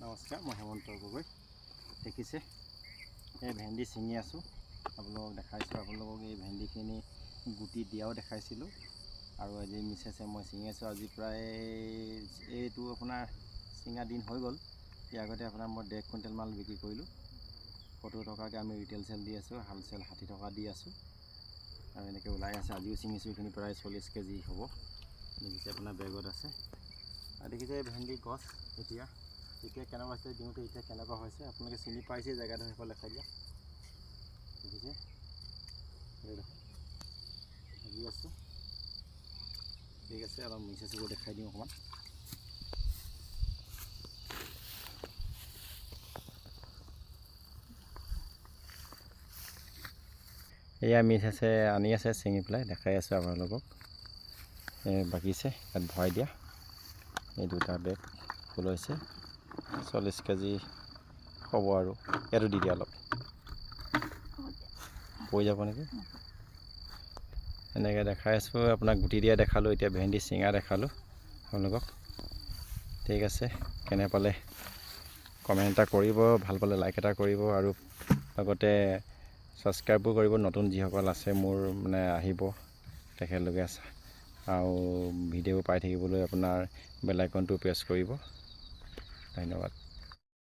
নমস্কাৰ, মই হেমন্ত গগৈ। দেখিছে এই ভেন্দি ছিঙি আছোঁ, আপোনালোকক দেখাইছোঁ। আপোনালোকক এই ভেন্দিখিনি গুটি দিয়াও দেখাইছিলোঁ। আৰু আজি মিছেছে মই ছিঙি আছোঁ। আজি প্ৰায় এইটো আপোনাৰ ছিঙা দিন হৈ গ'ল। ইয়াৰ আগতে আপোনাৰ মই 1.5 কুইণ্টেল মাল বিক্ৰী কৰিলোঁ। 70 টকাকৈ আমি ৰিটেইল চেল দি আছোঁ, হ'লচেল 60 টকা দি আছোঁ। আৰু এনেকৈ ওলাই আছে। আজিও ছিঙিছোঁ, এইখিনি প্ৰায় 40 কেজি হ'ব। দেখিছে আপোনাৰ বেগত আছে। আৰু দেখিছে এই ভেন্দি গছ এতিয়া কেনেকুৱা হৈছে, দিওঁতে এতিয়া কেনেকুৱা হৈছে আপোনালোকে চিনি পাইছে। জেগাটো সেইফালে দেখাই দিয়া। দেখিছে এই দেখোন লাগি আছোঁ। ঠিক আছে, অলপ মিছেছকো দেখাই দিওঁ অকণমান। এয়া মিছেছে আনি আছে ছিঙি পেলাই, দেখাই আছোঁ আপোনালোকক। বাগিছে ইয়াত ভৰাই দিয়া। এই দুটা বেগ ফুল হৈছে, 40 কেজি হ'ব। আৰু ইয়াতো দি দিয়া, অলপ পৰি যাব নেকি। এনেকৈ দেখাই আছোঁ আপোনাক। গুটি দিয়া দেখালোঁ, এতিয়া ভেন্দি চিঙা দেখালোঁ আপোনালোকক। ঠিক আছে, কেনে পালে কমেণ্ট এটা কৰিব, ভাল পালে লাইক এটা কৰিব, আৰু লগতে ছাবস্ক্ৰাইবো কৰিব। নতুন যিসকল আছে মোৰ আহিব, তেখেতলোকে আৰু ভিডিঅ' পাই থাকিবলৈ আপোনাৰ বেল আইকনটো প্ৰেছ কৰিব। ধন্যবাদ।